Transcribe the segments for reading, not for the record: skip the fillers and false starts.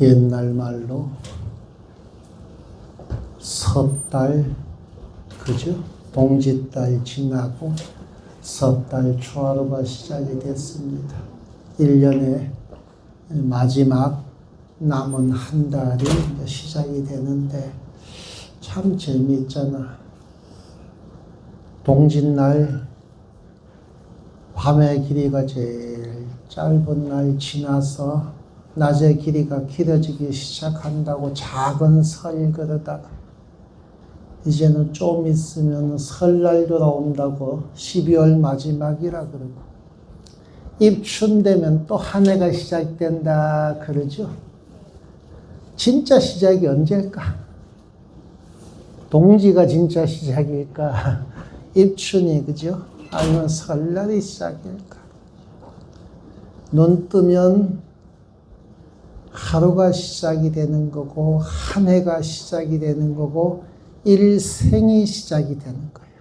옛날 말로 섣달, 그죠? 동짓달 지나고 섣달 초하루가 시작이 됐습니다. 1년의 마지막 남은 한 달이 시작이 되는데 참 재미있잖아. 동짓날 밤의 길이가 제일 짧은 날 지나서 낮의 길이가 길어지기 시작한다고 작은 설 그러다가 이제는 좀 있으면 설날 돌아온다고 12월 마지막이라 그러고 입춘 되면 또 한 해가 시작된다 그러죠. 진짜 시작이 언제일까? 동지가 진짜 시작일까? 입춘이 그죠? 아니면 설날이 시작일까? 눈 뜨면 하루가 시작이 되는 거고 한 해가 시작이 되는 거고 일생이 시작이 되는 거예요.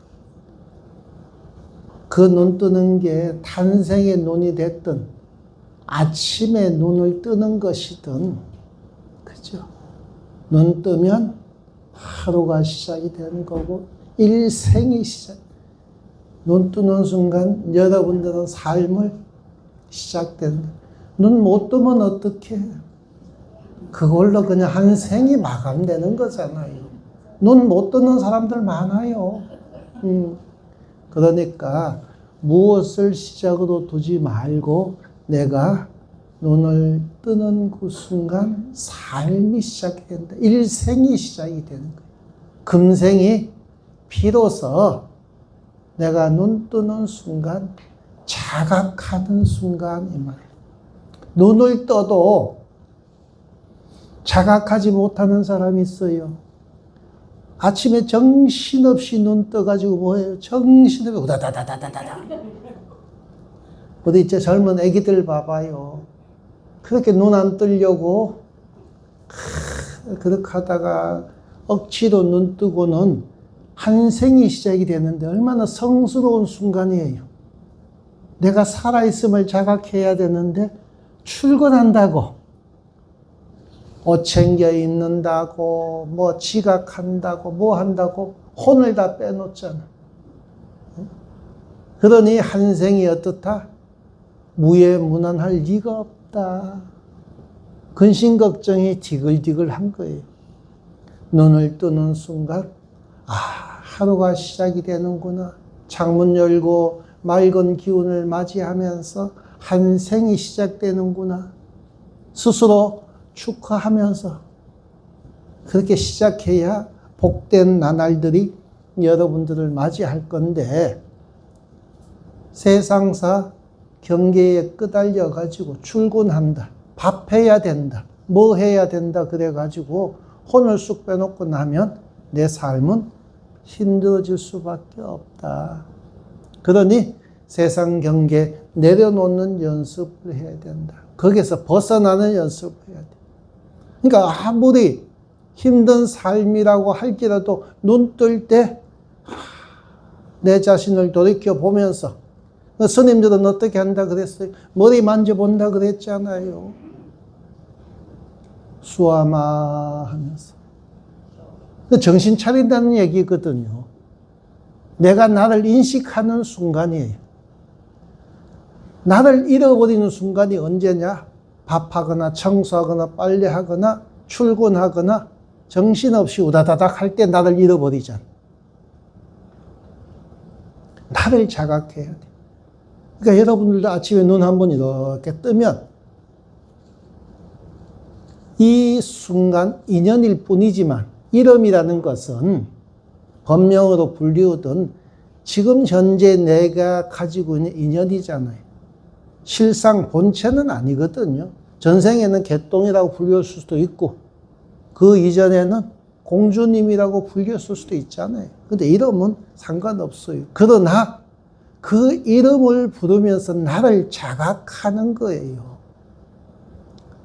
그 눈 뜨는 게 탄생의 눈이 됐든 아침에 눈을 뜨는 것이든 그죠? 눈 뜨면 하루가 시작이 되는 거고 일생이 시작. 눈 뜨는 순간 여러분들은 삶을 시작된다. 눈 못 뜨면 어떡해? 그걸로 그냥 한 생이 마감되는 거잖아요. 눈 못 뜨는 사람들 많아요. 그러니까 무엇을 시작으로 두지 말고 내가 눈을 뜨는 그 순간 삶이 시작이 된다. 일생이 시작이 되는 거예요. 금생이 비로소 내가 눈 뜨는 순간 자각하는 순간 이 말이에요. 눈을 떠도 자각하지 못하는 사람이 있어요. 아침에 정신없이 눈 떠가지고 뭐해요? 정신없이 우다다다다다다. 어디 이제 젊은 애기들 봐봐요. 그렇게 눈 안 뜨려고 그렇게 하다가 억지로 눈 뜨고는 한 생이 시작이 되는데 얼마나 성스러운 순간이에요. 내가 살아있음을 자각해야 되는데 출근한다고 옷 챙겨 입는다고 뭐 지각한다고 뭐 한다고 혼을 다 빼놓잖아. 그러니 한 생이 어떻다? 무예무난할 리가 없다. 근심걱정이 디글디글한 거예요. 눈을 뜨는 순간 하루가 시작이 되는구나. 창문 열고 맑은 기운을 맞이하면서 한 생이 시작되는구나. 스스로 축하하면서 그렇게 시작해야 복된 나날들이 여러분들을 맞이할 건데 세상사 경계에 끄달려 가지고 출근한다. 밥 해야 된다. 뭐 해야 된다 그래 가지고 혼을 쑥 빼놓고 나면 내 삶은 힘들어질 수밖에 없다. 그러니 세상 경계 내려놓는 연습을 해야 된다. 거기서 벗어나는 연습을 해야 돼. 그러니까 아무리 힘든 삶이라고 할지라도 눈 뜰 때 내 자신을 돌이켜보면서 스님들은 어떻게 한다 그랬어요? 머리 만져본다 그랬잖아요. 수아마 하면서. 정신 차린다는 얘기거든요. 내가 나를 인식하는 순간이에요. 나를 잃어버리는 순간이 언제냐? 밥하거나 청소하거나 빨래하거나 출근하거나 정신없이 우다다닥 할 때 나를 잃어버리잖아. 나를 자각해야 돼. 그러니까 여러분들도 아침에 눈 한번 이렇게 뜨면 이 순간 인연일 뿐이지만 이름이라는 것은 법명으로 불리우던 지금 현재 내가 가지고 있는 인연이잖아요. 실상 본체는 아니거든요. 전생에는 개똥이라고 불렸을 수도 있고 그 이전에는 공주님이라고 불렸을 수도 있잖아요. 근데 이름은 상관없어요. 그러나 그 이름을 부르면서 나를 자각하는 거예요.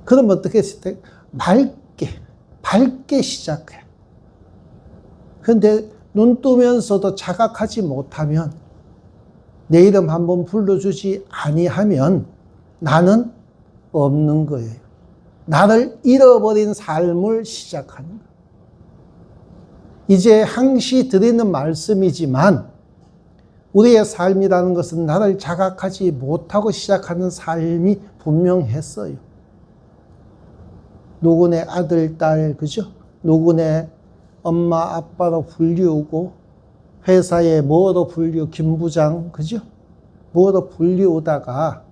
그러면 어떻게 했을 때 밝게 시작해. 근데 눈 뜨면서도 자각하지 못하면 내 이름 한번 불러주지 아니하면 나는 없는 거예요. 나를 잃어버린 삶을 시작하는 거예요. 이제 항시 드리는 말씀이지만 우리의 삶이라는 것은 나를 자각하지 못하고 시작하는 삶이 분명했어요. 누구네 아들, 딸, 그죠? 누구네 엄마, 아빠로 불리우고 회사에 뭐로 불리우, 김부장, 그죠? 뭐로 불리우다가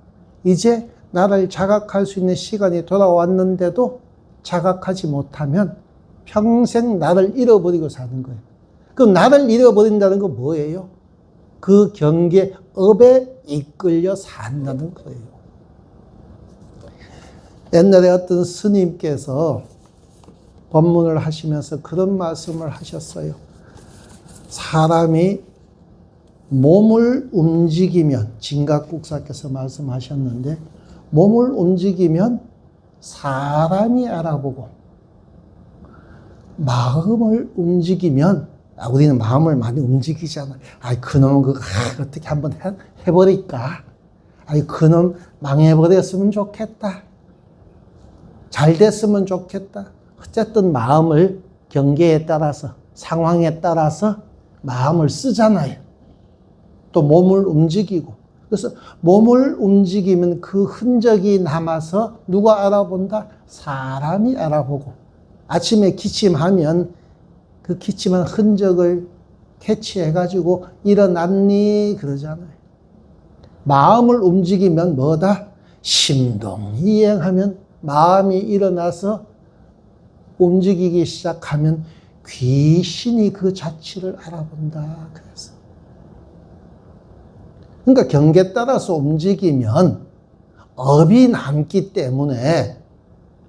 이제 나를 자각할 수 있는 시간이 돌아왔는데도 자각하지 못하면 평생 나를 잃어버리고 사는 거예요. 그럼 나를 잃어버린다는 건 뭐예요? 그 경계업에 이끌려 산다는 거예요. 옛날에 어떤 스님께서 법문을 하시면서 그런 말씀을 하셨어요. 사람이 몸을 움직이면, 진각국사께서 말씀하셨는데, 몸을 움직이면 사람이 알아보고, 마음을 움직이면, 우리는 마음을 많이 움직이잖아요. 그놈은 그거 어떻게 한번 해버릴까? 그놈 망해버렸으면 좋겠다. 잘 됐으면 좋겠다. 어쨌든 마음을 경계에 따라서, 상황에 따라서 마음을 쓰잖아요. 또 몸을 움직이고. 그래서 몸을 움직이면 그 흔적이 남아서 누가 알아본다? 사람이 알아보고. 아침에 기침하면 그 기침한 흔적을 캐치해가지고 일어났니? 그러잖아요. 마음을 움직이면 뭐다? 심동이행하면 마음이 일어나서 움직이기 시작하면 귀신이 그 자취를 알아본다. 그래서. 그러니까 경계에 따라서 움직이면 업이 남기 때문에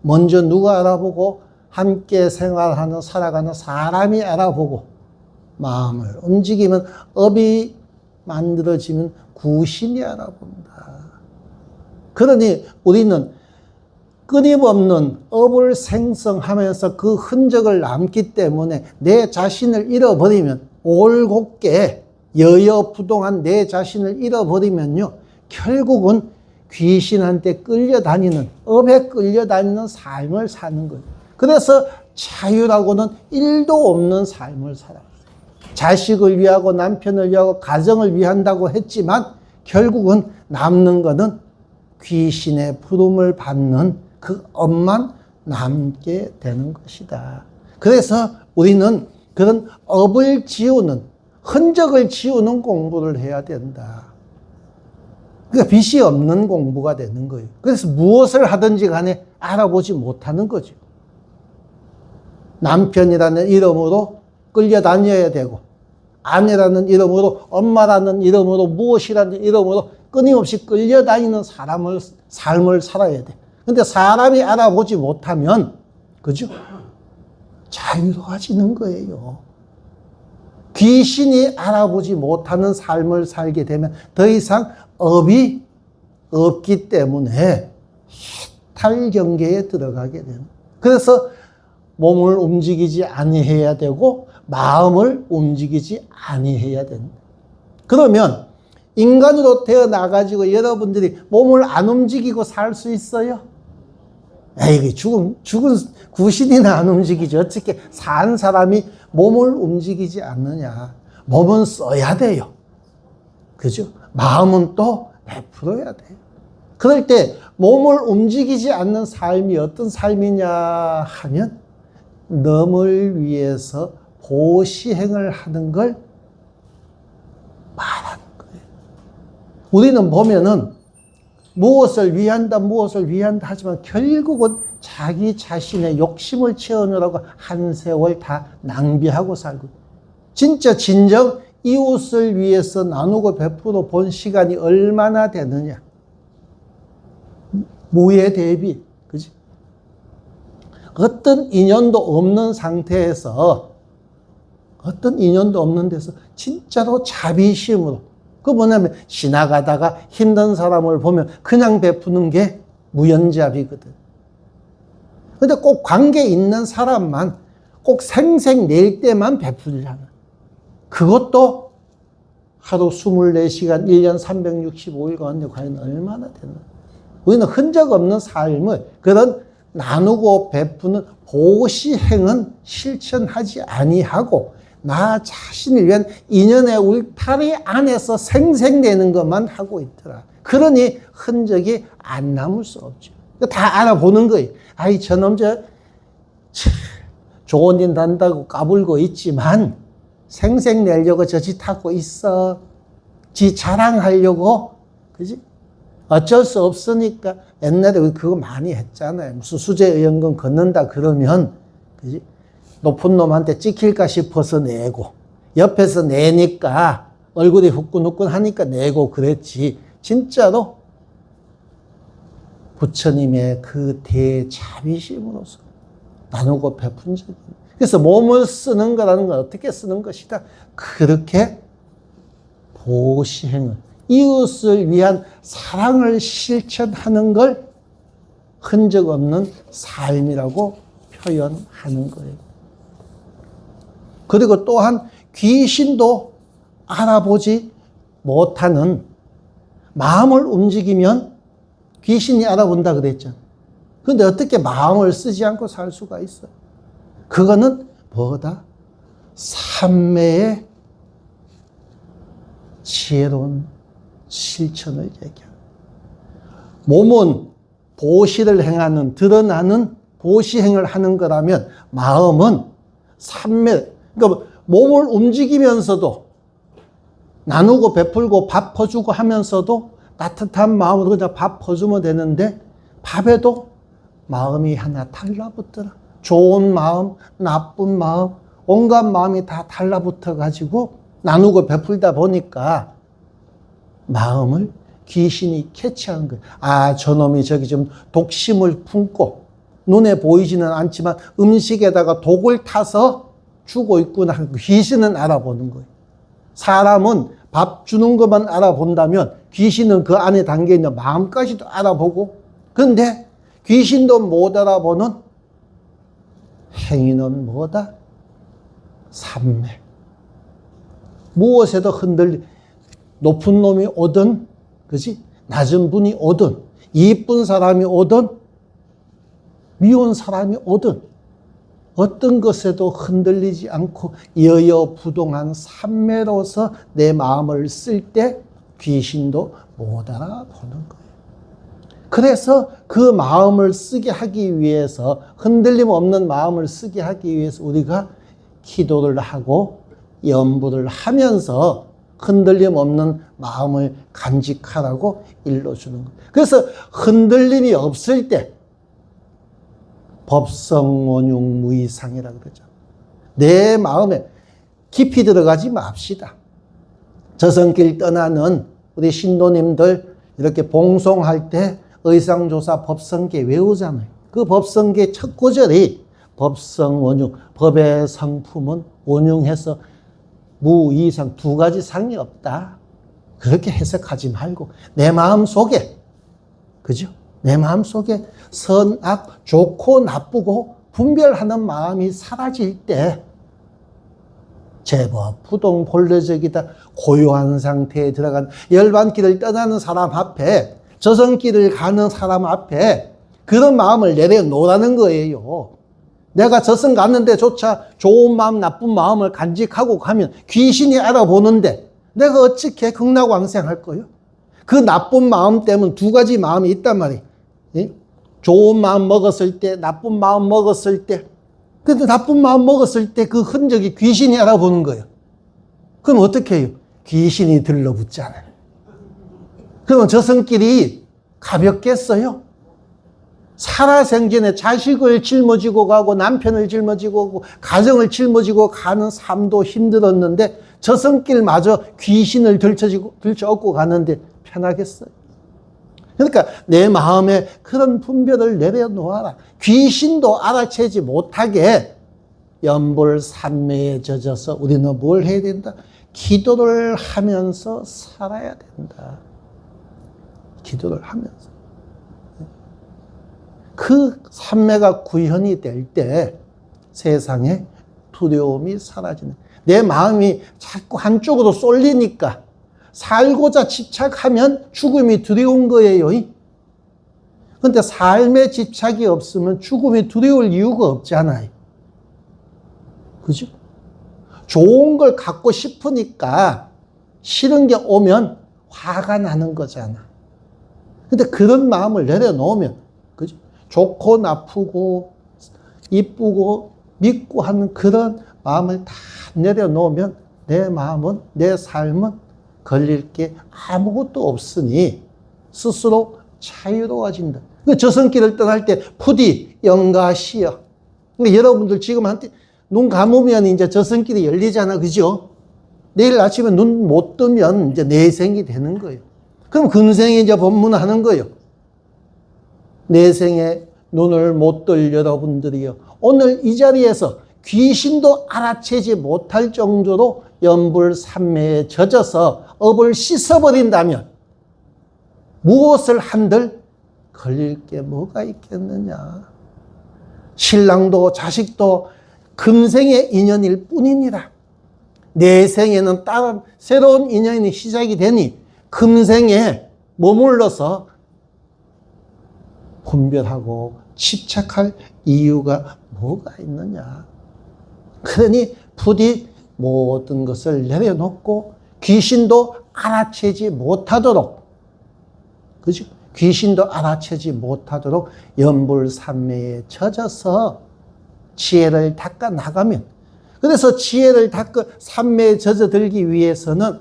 먼저 누가 알아보고 함께 생활하는, 살아가는 사람이 알아보고 마음을 움직이면 업이 만들어지면 구신이 알아본다. 그러니 우리는 끊임없는 업을 생성하면서 그 흔적을 남기 때문에 내 자신을 잃어버리면, 올곧게 여여부동한 내 자신을 잃어버리면요, 결국은 귀신한테 끌려다니는, 업에 끌려다니는 삶을 사는 거예요. 그래서 자유라고는 1도 없는 삶을 살아요. 자식을 위하고 남편을 위하고 가정을 위한다고 했지만 결국은 남는 것은 귀신의 부름을 받는 그 업만 남게 되는 것이다. 그래서 우리는 그런 업을 지우는, 흔적을 지우는 공부를 해야 된다. 그러니까 빛이 없는 공부가 되는 거예요. 그래서 무엇을 하든지 간에 알아보지 못하는 거죠. 남편이라는 이름으로 끌려다녀야 되고, 아내라는 이름으로, 엄마라는 이름으로, 무엇이라는 이름으로 끊임없이 끌려다니는 삶을 살아야 돼. 근데 사람이 알아보지 못하면, 그죠? 자유로워지는 거예요. 귀신이 알아보지 못하는 삶을 살게 되면 더 이상 업이 없기 때문에 해탈 경계에 들어가게 되는 거예요. 그래서 몸을 움직이지 아니해야 되고 마음을 움직이지 아니해야 된다. 그러면 인간으로 태어나가지고 여러분들이 몸을 안 움직이고 살 수 있어요? 죽은 구신이나 안 움직이지. 어떻게 산 사람이 몸을 움직이지 않느냐. 몸은 써야 돼요. 그죠? 마음은 또 베풀어야 돼요. 그럴 때 몸을 움직이지 않는 삶이 어떤 삶이냐 하면 남을 위해서 보시행을 하는 걸 말하는 거예요. 우리는 보면은 무엇을 위한다 하지만 결국은 자기 자신의 욕심을 채우느라고 한 세월 다 낭비하고 살고, 진짜 진정 이웃을 위해서 나누고 베풀어 본 시간이 얼마나 되느냐. 무예 대비, 그지? 어떤 인연도 없는 상태에서, 어떤 인연도 없는 데서 진짜로 자비심으로, 그 뭐냐면 지나가다가 힘든 사람을 보면 그냥 베푸는 게 무연잡이거든. 근데 꼭 관계 있는 사람만 꼭 생색 낼 때만 베풀잖아. 그것도 하루 24시간, 1년 365일 가운데 과연 얼마나 되나. 우리는 흔적 없는 삶을, 그런 나누고 베푸는 보시행은 실천하지 아니하고 나 자신을 위한 인연의 울타리 안에서 생생내는 것만 하고 있더라. 그러니 흔적이 안 남을 수 없죠. 다 알아보는 거예요. 아이 저놈 좋은 일 난다고 까불고 있지만 생생내려고 저 짓 하고 있어. 지 자랑하려고, 그지? 어쩔 수 없으니까 옛날에 그거 많이 했잖아요. 무슨 수재의연금 걷는다 그러면, 그지? 높은 놈한테 찍힐까 싶어서 내고, 옆에서 내니까 얼굴이 후끈후끈 하니까 내고 그랬지. 진짜로 부처님의 그 대자비심으로서 나누고 베푼 적이. 그래서 몸을 쓰는 거라는 건 어떻게 쓰는 것이다. 그렇게 보시행을, 이웃을 위한 사랑을 실천하는 걸 흔적 없는 삶이라고 표현하는 거예요. 그리고 또한 귀신도 알아보지 못하는, 마음을 움직이면 귀신이 알아본다 그랬잖아요. 그런데 어떻게 마음을 쓰지 않고 살 수가 있어요? 그거는 뭐다? 삼매의 지혜로운 실천을 얘기합니다. 몸은 보시를 행하는, 드러나는 보시행을 하는 거라면 마음은 삼매, 그러니까 몸을 움직이면서도 나누고 베풀고 밥 퍼주고 하면서도 따뜻한 마음으로 그냥 밥 퍼주면 되는데 밥에도 마음이 하나 달라붙더라. 좋은 마음, 나쁜 마음, 온갖 마음이 다 달라붙어 가지고 나누고 베풀다 보니까 마음을 귀신이 캐치한 거예요. 아, 저놈이 저기 좀 독심을 품고 눈에 보이지는 않지만 음식에다가 독을 타서 주고 있구나. 귀신은 알아보는 거예요. 사람은 밥 주는 것만 알아본다면 귀신은 그 안에 담겨있는 마음까지도 알아보고, 그런데 귀신도 못 알아보는 행위는 뭐다? 삼매. 무엇에도 높은 놈이 오든, 그지? 낮은 분이 오든, 이쁜 사람이 오든, 미운 사람이 오든, 어떤 것에도 흔들리지 않고 여여부동한 삼매로서 내 마음을 쓸 때 귀신도 못 알아보는 거예요. 그래서 그 마음을 쓰게 하기 위해서, 흔들림 없는 마음을 쓰게 하기 위해서 우리가 기도를 하고 염불을 하면서 흔들림 없는 마음을 간직하라고 일러주는 거예요. 그래서 흔들림이 없을 때 법성원흉무이상이라고 그러죠. 내 마음에 깊이 들어가지 맙시다. 저승길 떠나는 우리 신도님들 이렇게 봉송할 때 의상조사 법성계 외우잖아요. 그 법성계 첫 구절이 법성원흉, 법의 성품은 원흉해서 무이상, 두 가지 상이 없다. 그렇게 해석하지 말고 내 마음 속에, 그죠? 내 마음 속에 선악, 좋고 나쁘고 분별하는 마음이 사라질 때 제법 부동 본래적이다. 고요한 상태에 들어간 열반길을 떠나는 사람 앞에, 저승길을 가는 사람 앞에 그런 마음을 내려놓으라는 거예요. 내가 저승 갔는데 조차 좋은 마음, 나쁜 마음을 간직하고 가면 귀신이 알아보는데 내가 어떻게 극락왕생할 거예요? 그 나쁜 마음 때문에 두 가지 마음이 있단 말이에요. 좋은 마음 먹었을 때, 나쁜 마음 먹었을 때. 근데 나쁜 마음 먹었을 때 그 흔적이 귀신이 알아보는 거예요. 그럼 어떻게 해요? 귀신이 들러붙잖아요. 그러면 저승길이 가볍겠어요? 살아생전에 자식을 짊어지고 가고 남편을 짊어지고 가고 가정을 짊어지고 가는 삶도 힘들었는데 저승길마저 귀신을 들쳐업고 가는데 편하겠어요? 그러니까 내 마음에 그런 분별을 내려놓아라. 귀신도 알아채지 못하게 염불 삼매에 젖어서 우리는 뭘 해야 된다? 기도를 하면서 살아야 된다. 기도를 하면서. 그 삼매가 구현이 될 때 세상에 두려움이 사라지는, 내 마음이 자꾸 한쪽으로 쏠리니까 살고자 집착하면 죽음이 두려운 거예요. 근데 삶에 집착이 없으면 죽음이 두려울 이유가 없잖아요. 그죠? 좋은 걸 갖고 싶으니까 싫은 게 오면 화가 나는 거잖아. 근데 그런 마음을 내려놓으면, 그죠? 좋고 나쁘고 이쁘고 믿고 하는 그런 마음을 다 내려놓으면 내 마음은, 내 삶은 걸릴 게 아무것도 없으니 스스로 자유로워진다. 그 저승길을 떠날 때 부디 영가시여. 그러니까 여러분들 지금 한테 눈 감으면 이제 저승길이 열리잖아. 그죠? 내일 아침에 눈 못 뜨면 이제 내생이 되는 거예요. 그럼 금생에 이제 법문하는 거예요. 내생에 눈을 못 뜰 여러분들이요. 오늘 이 자리에서 귀신도 알아채지 못할 정도로 염불산매에 젖어서 업을 씻어버린다면 무엇을 한들 걸릴 게 뭐가 있겠느냐. 신랑도 자식도 금생의 인연일 뿐이니라. 내생에는 다른 새로운 인연이 시작이 되니 금생에 머물러서 분별하고 집착할 이유가 뭐가 있느냐. 그러니 부디 모든 것을 내려놓고 귀신도 알아채지 못하도록, 그죠? 귀신도 알아채지 못하도록 염불산매에 젖어서 지혜를 닦아 나가면, 그래서 지혜를 닦아 산매에 젖어들기 위해서는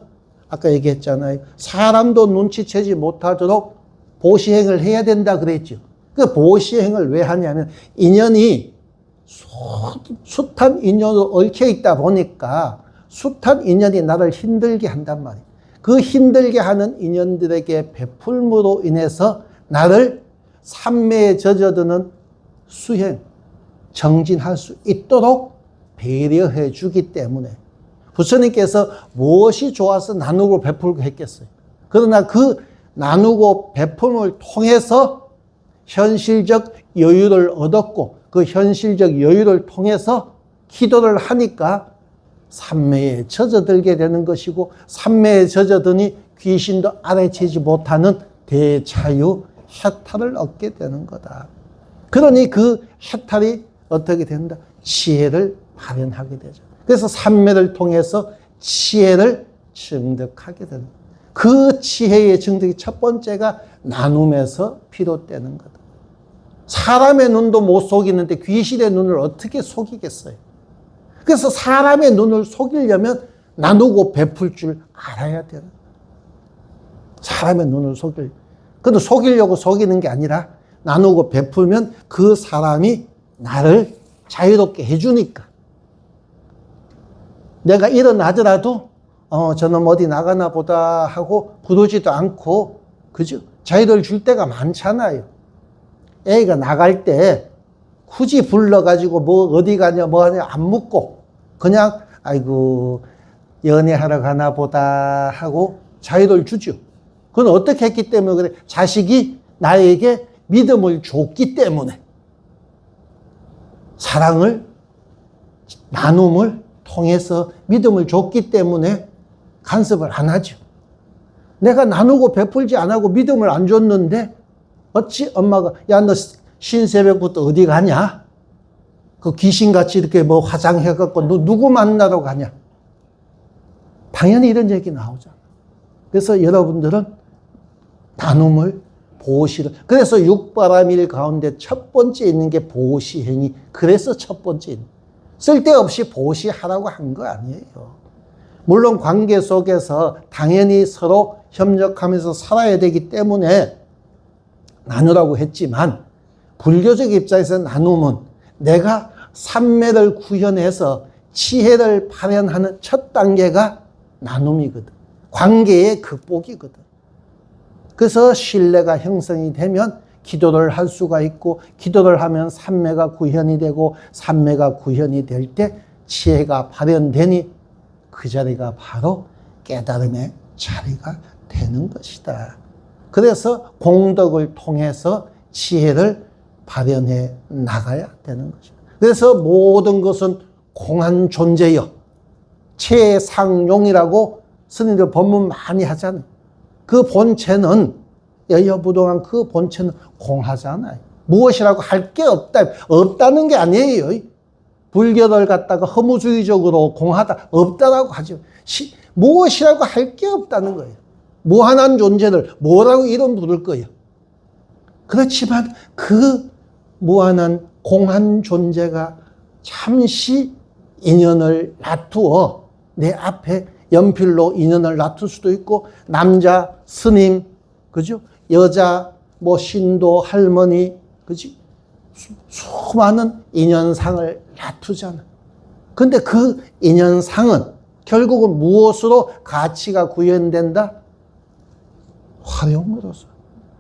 아까 얘기했잖아요. 사람도 눈치채지 못하도록 보시행을 해야 된다 그랬죠. 그 보시행을 왜 하냐면 인연이 숱한 인연으로 얽혀 있다 보니까 숱한 인연이 나를 힘들게 한단 말이에요. 그 힘들게 하는 인연들에게 베풀므로 인해서 나를 산매에 젖어드는 수행, 정진할 수 있도록 배려해 주기 때문에 부처님께서 무엇이 좋아서 나누고 베풀고 했겠어요. 그러나 그 나누고 베품을 통해서 현실적 여유를 얻었고 그 현실적 여유를 통해서 기도를 하니까 산매에 젖어들게 되는 것이고 산매에 젖어드니 귀신도 알아채지 못하는 대자유 해탈을 얻게 되는 거다. 그러니 그 해탈이 어떻게 된다? 지혜를 발현하게 되죠. 그래서 산매를 통해서 지혜를 증득하게 되는 거다. 그 지혜의 증득이 첫 번째가 나눔에서 비롯되는 거다. 사람의 눈도 못 속이는데 귀신의 눈을 어떻게 속이겠어요? 그래서 사람의 눈을 속이려면 나누고 베풀 줄 알아야 되는 거예요. 사람의 눈을 근데 속이려고 속이는 게 아니라 나누고 베풀면 그 사람이 나를 자유롭게 해주니까. 내가 일어나더라도 저놈 어디 나가나 보다 하고 부르지도 않고, 그죠? 자유를 줄 때가 많잖아요. 애가 나갈 때 굳이 불러가지고 뭐 어디 가냐 뭐 하냐 안 묻고 그냥 아이고 연애하러 가나 보다 하고 자유를 주죠. 그건 어떻게 했기 때문에 그래? 자식이 나에게 믿음을 줬기 때문에, 사랑을 나눔을 통해서 믿음을 줬기 때문에 간섭을 안 하죠. 내가 나누고 베풀지 안 하고 믿음을 안 줬는데 어찌 엄마가 야 너 신새벽부터 어디 가냐? 그 귀신같이 이렇게 뭐 화장해갖고 너 누구 만나러 가냐? 당연히 이런 얘기 나오잖아. 그래서 여러분들은 나눔을 보시를, 그래서 육바라밀 가운데 첫 번째 있는 게 보시행위. 그래서 첫 번째 쓸데없이 보시하라고 한 거 아니에요. 물론 관계 속에서 당연히 서로 협력하면서 살아야 되기 때문에 나누라고 했지만 불교적 입장에서 나눔은 내가 산매를 구현해서 지혜를 발현하는 첫 단계가 나눔이거든. 관계의 극복이거든. 그래서 신뢰가 형성이 되면 기도를 할 수가 있고 기도를 하면 산매가 구현이 되고 산매가 구현이 될 때 지혜가 발현되니 그 자리가 바로 깨달음의 자리가 되는 것이다. 그래서 공덕을 통해서 지혜를 발현해 나가야 되는 것이다. 그래서 모든 것은 공한 존재여 최상용이라고 스님들 법문 많이 하잖아요. 그 본체는 여여부동한 그 본체는 공하잖아요. 무엇이라고 할 게 없다. 없다는 게 아니에요. 불교를 갖다가 허무주의적으로 공하다, 없다라고 하죠. 무엇이라고 할 게 없다는 거예요. 무한한 존재를 뭐라고 이름 부를 거예요. 그렇지만 그 무한한 공한 존재가 잠시 인연을 놔두어 내 앞에 연필로 인연을 놔둘 수도 있고, 남자, 스님, 그죠? 여자, 뭐 신도, 할머니, 그지? 수많은 인연상을 놔두잖아. 근데 그 인연상은 결국은 무엇으로 가치가 구현된다? 활용으로서.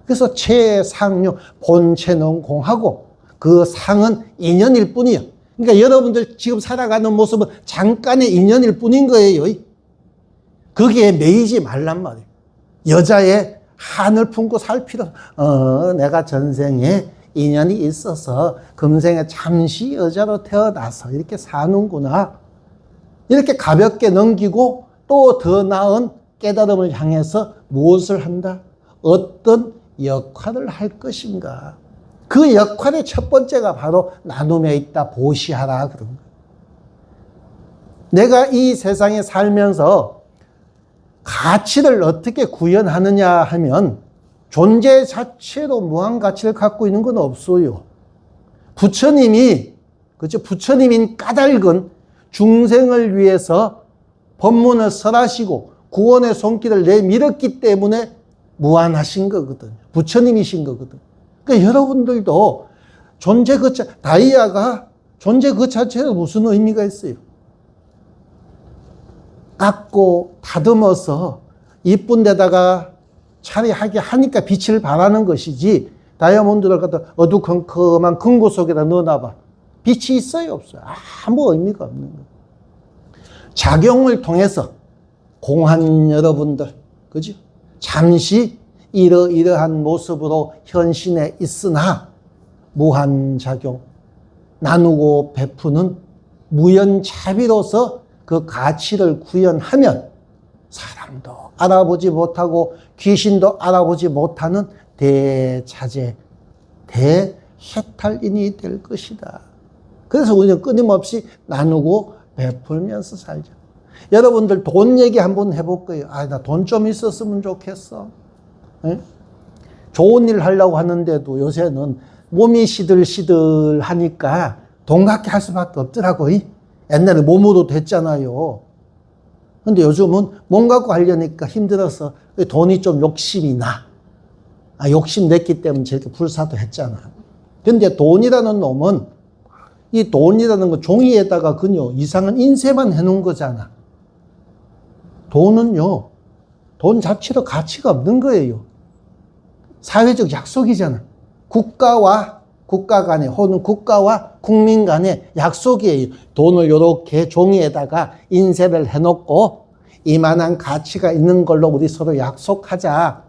그래서 최상류, 본체는 공하고 그 상은 인연일 뿐이야. 그러니까 여러분들 지금 살아가는 모습은 잠깐의 인연일 뿐인 거예요. 거기에 매이지 말란 말이에요. 여자의 한을 품고 살 필요, 내가 전생에 인연이 있어서 금생에 잠시 여자로 태어나서 이렇게 사는구나. 이렇게 가볍게 넘기고 또 더 나은 깨달음을 향해서 무엇을 한다? 어떤 역할을 할 것인가. 그 역할의 첫 번째가 바로 나눔에 있다. 보시하라. 그런 거예요. 내가 이 세상에 살면서 가치를 어떻게 구현하느냐 하면 존재 자체로 무한 가치를 갖고 있는 건 없어요. 부처님이, 그죠? 부처님인 까닭은 중생을 위해서 법문을 설하시고 구원의 손길을 내밀었기 때문에 무한하신 거거든요. 부처님이신 거거든요. 그러니까 여러분들도 존재 그 자체, 다이아가 존재 그 자체로 무슨 의미가 있어요? 깎고 다듬어서 이쁜 데다가 차리하게 하니까 빛을 발하는 것이지, 다이아몬드를 갖다 어두컴컴한 금고 속에다 넣어놔봐. 빛이 있어요, 없어요? 아무 의미가 없는 거예요. 작용을 통해서 공한 여러분들, 그죠? 잠시 이러이러한 모습으로 현신에 있으나 무한작용, 나누고 베푸는 무연자비로서 그 가치를 구현하면 사람도 알아보지 못하고 귀신도 알아보지 못하는 대자재, 대해탈인이 될 것이다. 그래서 우리는 끊임없이 나누고 베풀면서 살죠. 여러분들 돈 얘기 한번 해볼 거예요. 나 돈 좀 있었으면 좋겠어. 네? 좋은 일 하려고 하는데도 요새는 몸이 시들시들 하니까 돈 갖게 할 수밖에 없더라고. 옛날에 몸으로 됐잖아요. 근데 요즘은 몸 갖고 하려니까 힘들어서 돈이 좀 욕심이 나. 욕심 냈기 때문에 저렇게 불사도 했잖아. 근데 돈이라는 놈은, 이 돈이라는 건 종이에다가 그냥 이상한 인쇄만 해놓은 거잖아. 돈은요, 돈 자체로 가치가 없는 거예요. 사회적 약속이잖아. 국가 간에, 혹은 국가와 국민 간의 약속이에요. 돈을 이렇게 종이에다가 인쇄를 해놓고 이만한 가치가 있는 걸로 우리 서로 약속하자.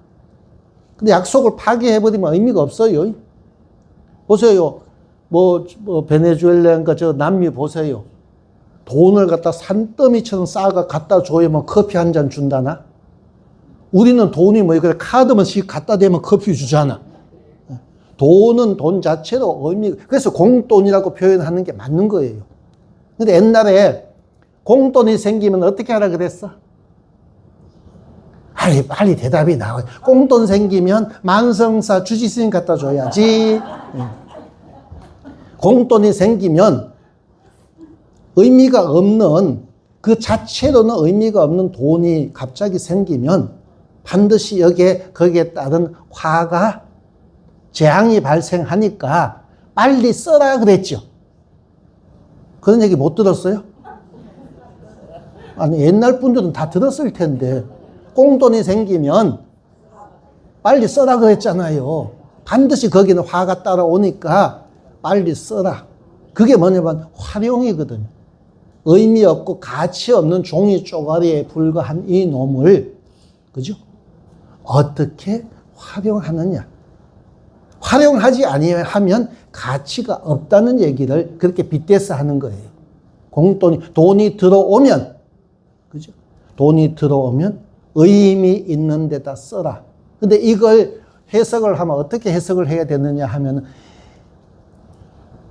근데 약속을 파기해버리면 의미가 없어요. 보세요. 베네수엘라인가 저 남미 보세요. 돈을 갖다 산더미처럼 쌓아가 갖다 줘야만 커피 한 잔 준다나? 우리는 돈이 그래 카드만 씩 갖다 대면 커피 주잖아. 돈은 돈 자체로 그래서 공돈이라고 표현하는 게 맞는 거예요. 근데 옛날에 공돈이 생기면 어떻게 하라 그랬어? 빨리 대답이 나와. 공돈 생기면 만성사 주지스님 갖다 줘야지. 공돈이 생기면 의미가 없는, 그 자체로는 의미가 없는 돈이 갑자기 생기면 반드시 거기에 따른 화가, 재앙이 발생하니까 빨리 써라 그랬죠. 그런 얘기 못 들었어요? 아니, 옛날 분들은 다 들었을 텐데, 꽁돈이 생기면 빨리 써라 그랬잖아요. 반드시 거기는 화가 따라오니까 빨리 써라. 그게 뭐냐면 활용이거든요. 의미 없고 가치 없는 종이 쪼가리에 불과한 이 놈을, 그죠? 어떻게 활용하느냐. 활용하지 아니하면 가치가 없다는 얘기를 그렇게 빗대서 하는 거예요. 돈이 들어오면, 그죠? 돈이 들어오면 의미 있는 데다 써라. 근데 이걸 해석을 하면 어떻게 해석을 해야 되느냐 하면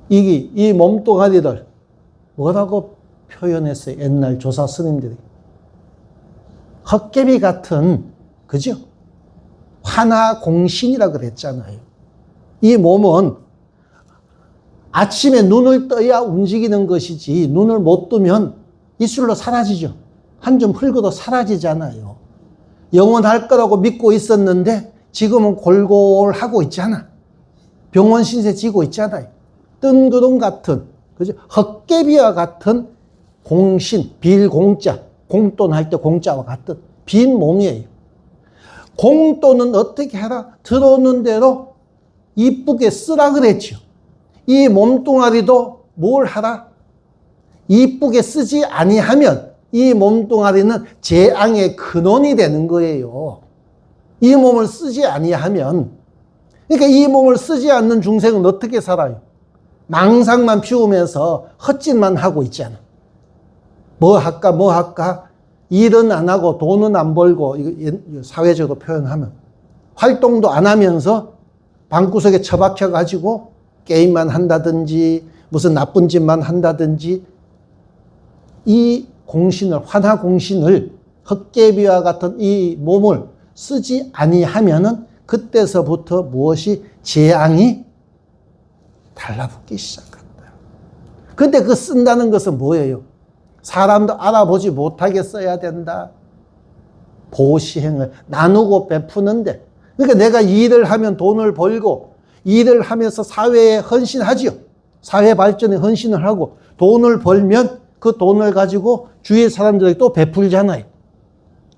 이 몸뚱아리를 뭐라고 표현했어요? 옛날 조사 스님들이. 헛개비 같은, 그죠? 환화공신이라 그랬잖아요. 이 몸은 아침에 눈을 떠야 움직이는 것이지 눈을 못 뜨면 이슬로 사라지죠. 한 점 흙어도 사라지잖아요. 영원할 거라고 믿고 있었는데 지금은 골골하고 있잖아. 병원 신세 지고 있잖아요. 뜬구름 같은, 그죠? 헛개비와 같은 공신, 빌공자, 공돈할 때 공자와 같은 빈 몸이에요. 공돈은 어떻게 하라? 들어오는 대로 이쁘게 쓰라 그랬죠. 이 몸뚱아리도 뭘 하라? 이쁘게 쓰지 아니하면 이 몸뚱아리는 재앙의 근원이 되는 거예요. 이 몸을 쓰지 아니하면, 그러니까 이 몸을 쓰지 않는 중생은 어떻게 살아요? 망상만 피우면서 헛짓만 하고 있잖아. 뭐 할까? 일은 안 하고 돈은 안 벌고, 이거 사회적으로 표현하면 활동도 안 하면서 방구석에 처박혀가지고 게임만 한다든지 무슨 나쁜 짓만 한다든지, 이 공신을, 환화공신을, 헛개비와 같은 이 몸을 쓰지 아니하면은 그때서부터 무엇이 재앙이 달라붙기 시작한다. 근데 그 쓴다는 것은 뭐예요? 사람도 알아보지 못하게 써야 된다. 보시행을 나누고 베푸는데, 그러니까 내가 일을 하면 돈을 벌고 일을 하면서 사회에 헌신하지요. 사회 발전에 헌신을 하고 돈을 벌면 그 돈을 가지고 주위의 사람들에게 또 베풀잖아요.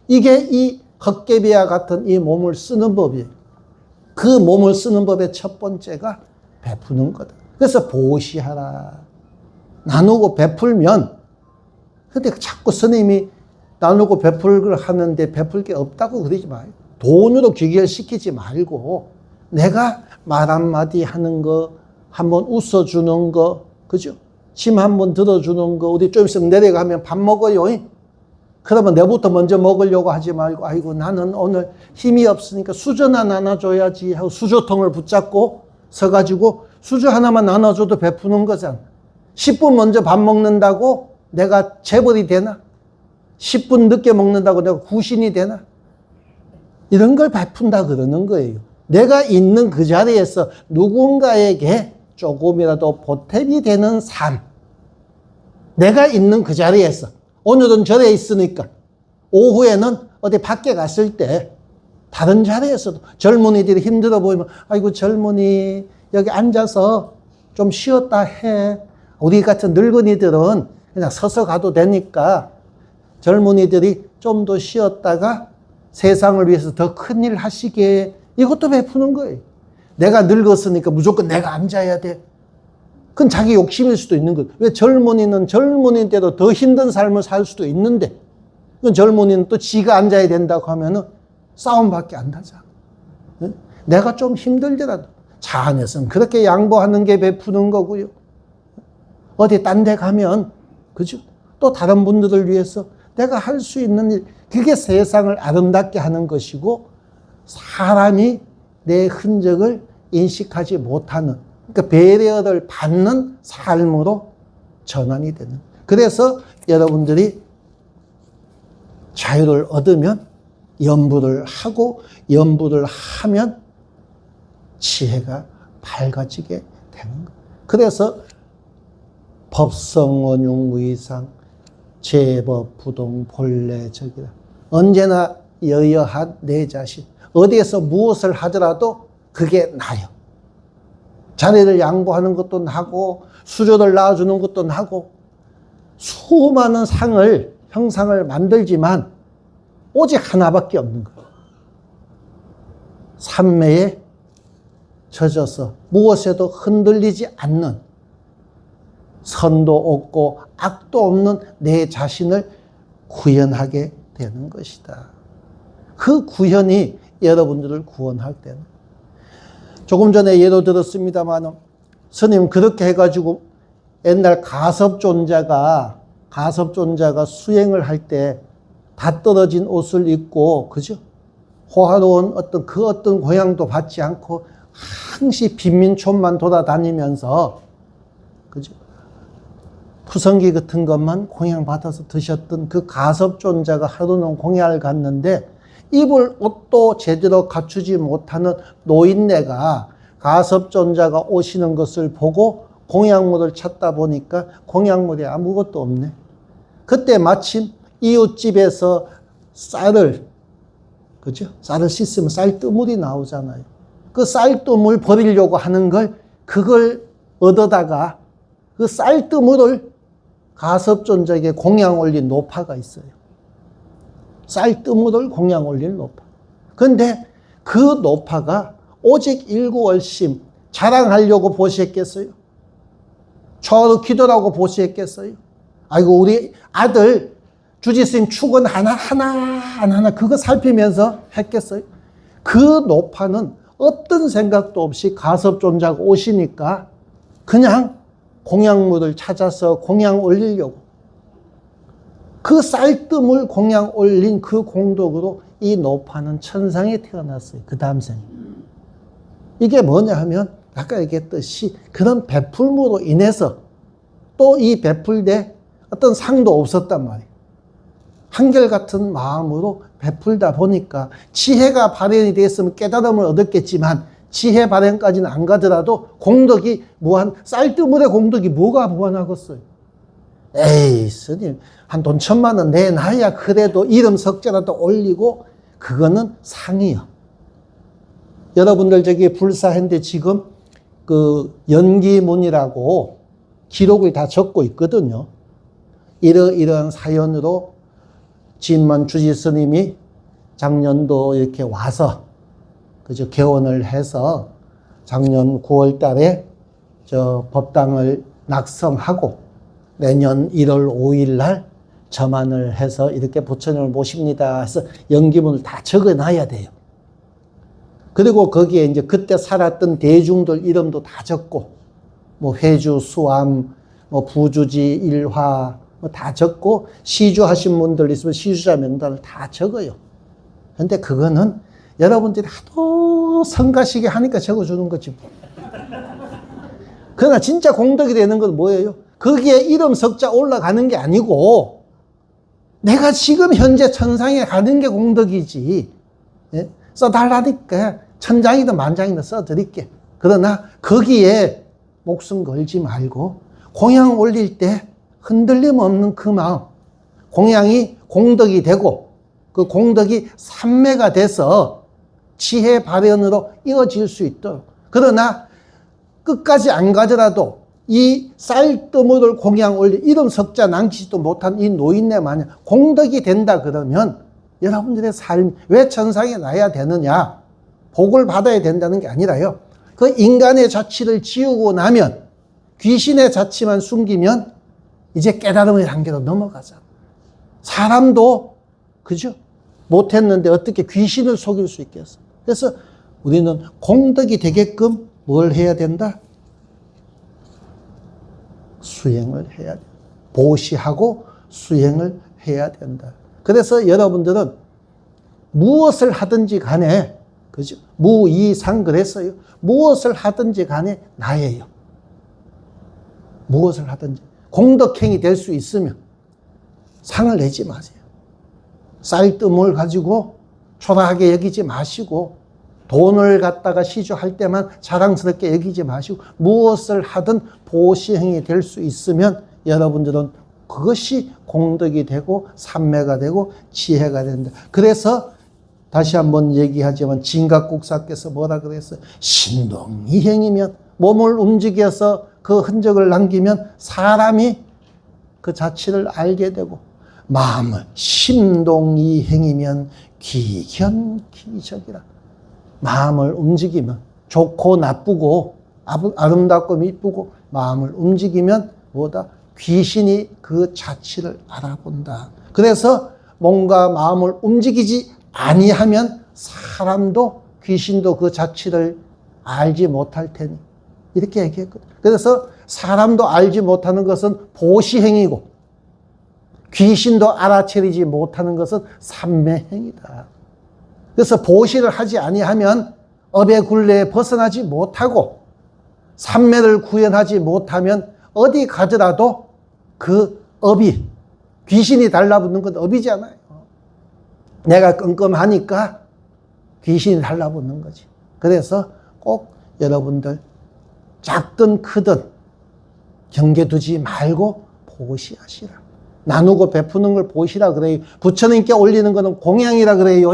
이게 이 헛개비와 같은 이 몸을 쓰는 법이에요. 그 몸을 쓰는 법의 첫 번째가 베푸는 거다. 그래서 보시하라. 나누고 베풀면, 근데 자꾸 스님이 나누고 베풀을 하는데 베풀 게 없다고 그러지 마요. 돈으로 귀결시키지 말고 내가 말 한마디 하는 거, 한번 웃어주는 거, 그죠? 침 한번 들어주는 거, 우리 좀 있으면 내려가면 밥 먹어요. 그러면 내부터 먼저 먹으려고 하지 말고, 아이고 나는 오늘 힘이 없으니까 수저 하나 나눠줘야지 하고 수저통을 붙잡고 서가지고 수저 하나만 나눠줘도 베푸는 거잖아. 10분 먼저 밥 먹는다고 내가 재벌이 되나? 10분 늦게 먹는다고 내가 구신이 되나? 이런 걸 베푼다 그러는 거예요. 내가 있는 그 자리에서 누군가에게 조금이라도 보탬이 되는 삶. 내가 있는 그 자리에서, 오늘은 절에 있으니까 오후에는 어디 밖에 갔을 때 다른 자리에서도 젊은이들이 힘들어 보이면, 아이고 젊은이 여기 앉아서 좀 쉬었다 해. 우리 같은 늙은이들은 그냥 서서 가도 되니까 젊은이들이 좀 더 쉬었다가 세상을 위해서 더 큰일 하시게, 이것도 베푸는 거예요. 내가 늙었으니까 무조건 내가 앉아야 돼. 그건 자기 욕심일 수도 있는 거예요. 왜 젊은이는 젊은이 때도 더 힘든 삶을 살 수도 있는데, 그건 젊은이는 또 지가 앉아야 된다고 하면은 싸움밖에 안 나잖아. 내가 좀 힘들더라도 차 안에서는 그렇게 양보하는 게 베푸는 거고요. 어디 딴 데 가면, 그죠? 또 다른 분들을 위해서 내가 할 수 있는 일, 그게 세상을 아름답게 하는 것이고, 사람이 내 흔적을 인식하지 못하는, 그러니까 배려를 받는 삶으로 전환이 되는. 그래서 여러분들이 자유를 얻으면 염불을 하고, 염불을 하면 지혜가 밝아지게 되는 거예요. 그래서 법성원용의상 제법 부동 본래적이라. 언제나 여여한 내 자신, 어디에서 무엇을 하더라도 그게 나요. 자리를 양보하는 것도 나고, 수저를 낳아주는 것도 나고, 수많은 상을, 형상을 만들지만 오직 하나밖에 없는 거예요. 삼매에 젖어서 무엇에도 흔들리지 않는, 선도 없고 악도 없는 내 자신을 구현하게 되는 것이다. 그 구현이 여러분들을 구원할 때는, 조금 전에 예로 들었습니다만, 스님 그렇게 해가지고 옛날 가섭존자가 수행을 할 때 다 떨어진 옷을 입고, 그죠? 호화로운 어떤 고향도 받지 않고 항시 빈민촌만 돌아다니면서, 그죠? 푸성기 같은 것만 공양 받아서 드셨던 그 가섭존자가 하루는 공양을 갔는데 입을 옷도 제대로 갖추지 못하는 노인네가 가섭존자가 오시는 것을 보고 공양물을 찾다 보니까 공양물이 아무것도 없네. 그때 마침 이웃집에서 쌀을, 그죠? 쌀을 씻으면 쌀뜨물이 나오잖아요. 그 쌀뜨물 버리려고 하는 그걸 얻어다가 그 쌀뜨물을 가섭존자에게 공양 올린 노파가 있어요. 쌀뜨물을 공양 올린 노파. 근데 그 노파가 오직 일구월심 자랑하려고 보시했겠어요? 저로 기도라고 보시했겠어요? 아이고, 우리 아들 주지스님 축원 하나 그거 살피면서 했겠어요? 그 노파는 어떤 생각도 없이 가섭존자가 오시니까 그냥 공양물을 찾아서 공양 올리려고, 그 쌀뜨물 공양 올린 그 공덕으로 이 노파는 천상에 태어났어요. 그 다음 생에. 이게 뭐냐 하면 아까 얘기했듯이 그런 베풀므로 인해서 또 이 베풀때 어떤 상도 없었단 말이에요. 한결같은 마음으로 베풀다 보니까 지혜가 발현이 됐으면 깨달음을 얻었겠지만 지혜 발현까지는 안 가더라도 공덕이 무한, 쌀뜨물의 공덕이 뭐가 무한하겠어요? 에이, 스님, 한 돈 1,000만 원 내놔야 그래도 이름 석자라도 올리고, 그거는 상이요. 여러분들 저기 불사했는데 지금 그 연기문이라고 기록을 다 적고 있거든요. 이러이러한 사연으로 진만 주지 스님이 작년도 이렇게 와서, 그죠, 개원을 해서 작년 9월 달에 저 법당을 낙성하고 내년 1월 5일 날 점안을 해서 이렇게 부처님을 모십니다 해서 연기문을 다 적어 놔야 돼요. 그리고 거기에 이제 그때 살았던 대중들 이름도 다 적고, 뭐 회주, 수암, 뭐 부주지, 일화, 뭐 다 적고, 시주하신 분들 있으면 시주자 명단을 다 적어요. 근데 그거는 여러분들이 하도 성가시게 하니까 적어주는 거지. 그러나 진짜 공덕이 되는 건 뭐예요? 거기에 이름 석자 올라가는 게 아니고, 내가 지금 현재 천상에 가는 게 공덕이지. 예? 써달라니까 천장이든 만장이든 써드릴게. 그러나 거기에 목숨 걸지 말고 공양 올릴 때 흔들림 없는 그 마음, 공양이 공덕이 되고 그 공덕이 삼매가 돼서 지혜 발현으로 이어질 수 있도록. 그러나 끝까지 안 가더라도 이 쌀뜨물을 공양 올리 이름 석자 남기지도 못한 이 노인네 마냥 공덕이 된다 그러면 여러분들의 삶, 왜 천상에 나야 되느냐, 복을 받아야 된다는 게 아니라요, 그 인간의 자취를 지우고 나면, 귀신의 자취만 숨기면 이제 깨달음의 단계로 넘어가자. 사람도, 그죠? 못했는데 어떻게 귀신을 속일 수 있겠어? 그래서 우리는 공덕이 되게끔 뭘 해야 된다? 수행을 해야 된다. 보시하고 수행을 해야 된다. 그래서 여러분들은 무엇을 하든지 간에, 그죠? 무이상 그랬어요. 무엇을 하든지 간에 나예요. 무엇을 하든지. 공덕행이 될 수 있으면 상을 내지 마세요. 쌀뜨물 가지고 초라하게 여기지 마시고, 돈을 갖다가 시주할 때만 자랑스럽게 여기지 마시고, 무엇을 하든 보시행이 될 수 있으면 여러분들은 그것이 공덕이 되고 삼매가 되고 지혜가 된다. 그래서 다시 한번 얘기하지만 진각국사께서 뭐라 그랬어요? 신동이행이면, 몸을 움직여서 그 흔적을 남기면 사람이 그 자취를 알게 되고, 마음을 심동이행이면 기견기적이라. 마음을 움직이면, 좋고 나쁘고 아름답고 이쁘고 마음을 움직이면 뭐다? 귀신이 그 자취를 알아본다. 그래서 뭔가 마음을 움직이지 아니하면 사람도 귀신도 그 자취를 알지 못할 테니, 이렇게 얘기했거든. 그래서 사람도 알지 못하는 것은 보시행이고 귀신도 알아채리지 못하는 것은 삼매행이다. 그래서 보시를 하지 아니하면 업의 굴레에 벗어나지 못하고 삼매를 구현하지 못하면 어디 가더라도 그 업이, 귀신이 달라붙는 건 업이잖아요. 내가 끔끔하니까 귀신이 달라붙는 거지. 그래서 꼭 여러분들 작든 크든 경계 두지 말고 보시하시라. 나누고 베푸는 걸 보시라 그래요. 부처님께 올리는 거는 공양이라 그래요.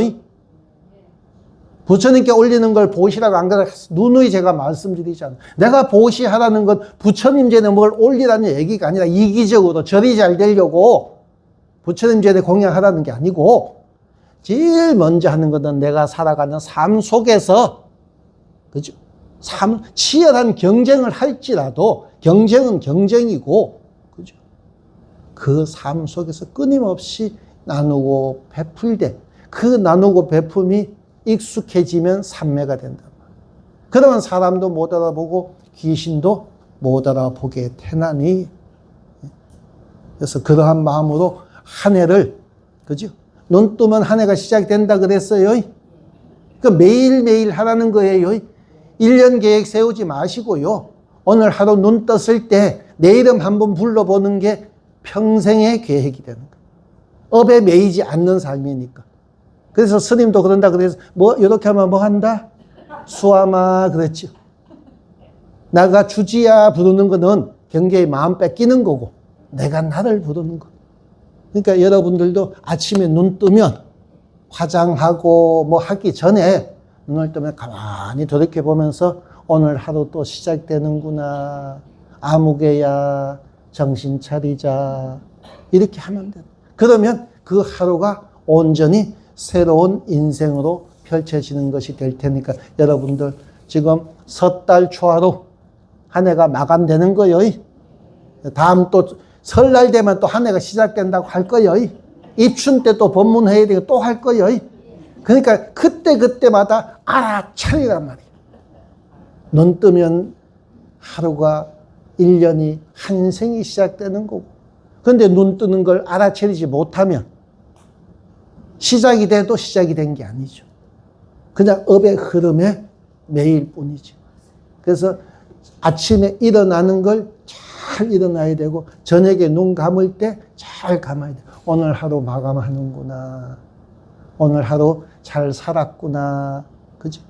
부처님께 올리는 걸 보시라고 안 그래. 누누이 제가 말씀드리잖아요. 내가 보시하라는 건 부처님 전에 뭘 올리라는 얘기가 아니라 이기적으로 절이 잘 되려고 부처님 전에 공양하라는 게 아니고, 제일 먼저 하는 것은 내가 살아가는 삶 속에서, 그죠? 치열한 경쟁을 할지라도 경쟁은 경쟁이고, 그죠? 그 삶 속에서 끊임없이 나누고 베풀되 그 나누고 베품이 익숙해지면 삼매가 된다. 그러면 사람도 못 알아보고 귀신도 못 알아보게 되나니, 그래서 그러한 마음으로 한 해를, 그죠? 눈 뜨면 한 해가 시작된다 그랬어요. 그 매일매일 하라는 거예요. 1년 계획 세우지 마시고요. 오늘 하루 눈 떴을 때 내 이름 한번 불러보는 게 평생의 계획이 되는 거예요. 업에 매이지 않는 삶이니까. 그래서 스님도 그런다 그래서 이렇게 하면 뭐 한다? 수아마 그랬죠. 나가 주지야 부르는 거는 경계의 마음 뺏기는 거고, 내가 나를 부르는 거. 그러니까 여러분들도 아침에 눈 뜨면 화장하고 뭐 하기 전에 눈을 뜨면 가만히 돌이켜보면서 오늘 하루 또 시작되는구나. 아무개야 정신 차리자. 이렇게 하면 돼. 그러면 그 하루가 온전히 새로운 인생으로 펼쳐지는 것이 될 테니까 여러분들 지금 섣달 초하루 한 해가 마감되는 거예요. 다음 또 설날 되면 또 한 해가 시작된다고 할 거예요. 입춘 때 또 법문해야 되고 또 할 거예요. 그러니까 그때마다 알아차리란 말이에요. 눈 뜨면 하루가 1년이 한 생이 시작되는 거고, 그런데 눈 뜨는 걸 알아차리지 못하면 시작이 돼도 시작이 된 게 아니죠. 그냥 업의 흐름에 매일 뿐이죠. 그래서 아침에 일어나는 걸 잘 일어나야 되고, 저녁에 눈 감을 때 잘 감아야 돼요. 오늘 하루 마감하는구나. 오늘 하루 잘 살았구나. 그죠?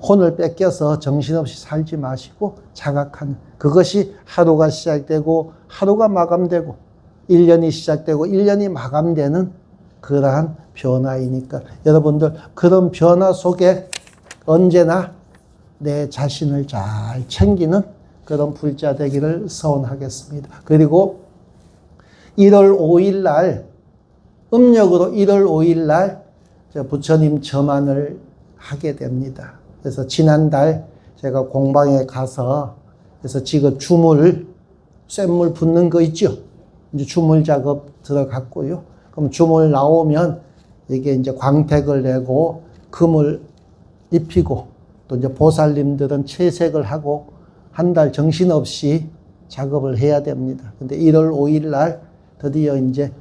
혼을 뺏겨서 정신없이 살지 마시고 자각하는, 그것이 하루가 시작되고 하루가 마감되고 1년이 시작되고 1년이 마감되는 그러한 변화이니까 여러분들 그런 변화 속에 언제나 내 자신을 잘 챙기는 그런 불자 되기를 소원하겠습니다. 그리고 1월 5일 날, 음력으로 1월 5일 날 부처님 점안을 하게 됩니다. 그래서 지난달 제가 공방에 가서, 그래서 지금 주물, 쇳물 붓는 거 있죠? 이제 주물 작업 들어갔고요. 그럼 주물 나오면 이게 이제 광택을 내고 금을 입히고, 또 이제 보살님들은 채색을 하고 한 달 정신없이 작업을 해야 됩니다. 근데 1월 5일 날 드디어 이제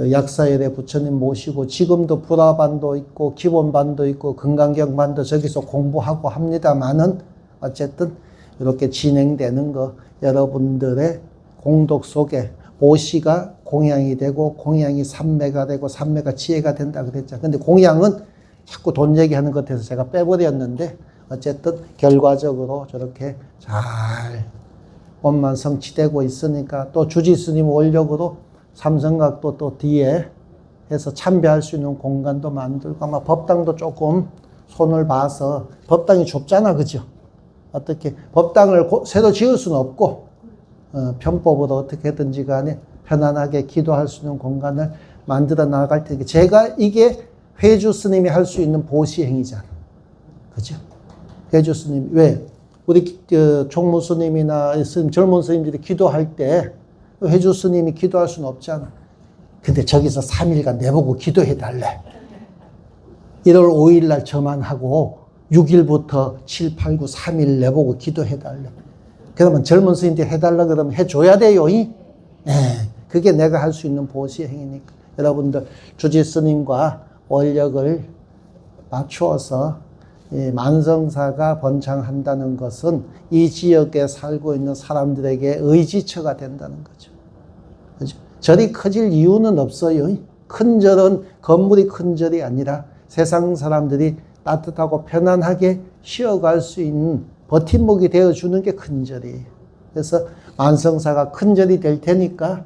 약사열의 부처님 모시고, 지금도 불화반도 있고 기본반도 있고 금강경반도 저기서 공부하고 합니다만은 어쨌든 이렇게 진행되는 거, 여러분들의 공덕 속에 보시가 공양이 되고 공양이 삼매가 되고 삼매가 지혜가 된다 그랬죠. 근데 공양은 자꾸 돈 얘기하는 것 같아서 제가 빼버렸는데, 어쨌든 결과적으로 저렇게 잘 원만 성취되고 있으니까, 또 주지스님 원력으로 삼성각도 또 뒤에 해서 참배할 수 있는 공간도 만들고, 아마 법당도 조금 손을 봐서, 법당이 좁잖아, 그죠? 어떻게 법당을 새로 지을 수는 없고 편법으로 어떻게든지 간에 편안하게 기도할 수 있는 공간을 만들어 나갈 테니까, 제가 이게 회주 스님이 할 수 있는 보시행위잖아, 그죠? 회주 스님, 왜 우리 총무 스님이나 스님, 젊은 스님들이 기도할 때 회주 스님이 기도할 수는 없잖아. 근데 저기서 3일간 내보고 기도해 달래. 1월 5일 날 저만하고 6일부터 7, 8, 9, 3일 내보고 기도해 달래. 그러면 젊은 스님들이 해달라 그러면 해줘야 돼요. 네. 그게 내가 할 수 있는 보시 행위니까 여러분들 주지 스님과 원력을 맞추어서 이 만성사가 번창한다는 것은 이 지역에 살고 있는 사람들에게 의지처가 된다는 거죠. 그죠? 절이 커질 이유는 없어요. 큰 절은 건물이 큰 절이 아니라 세상 사람들이 따뜻하고 편안하게 쉬어갈 수 있는 버팀목이 되어주는 게 큰 절이에요. 그래서 만성사가 큰 절이 될 테니까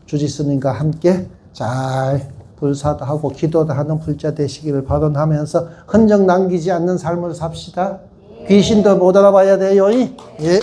주지스님과 함께 잘 불사도 하고 기도도 하는 불자 되시기를 발언하면서 흔적 남기지 않는 삶을 삽시다. 귀신도 못 알아봐야 돼요. 예.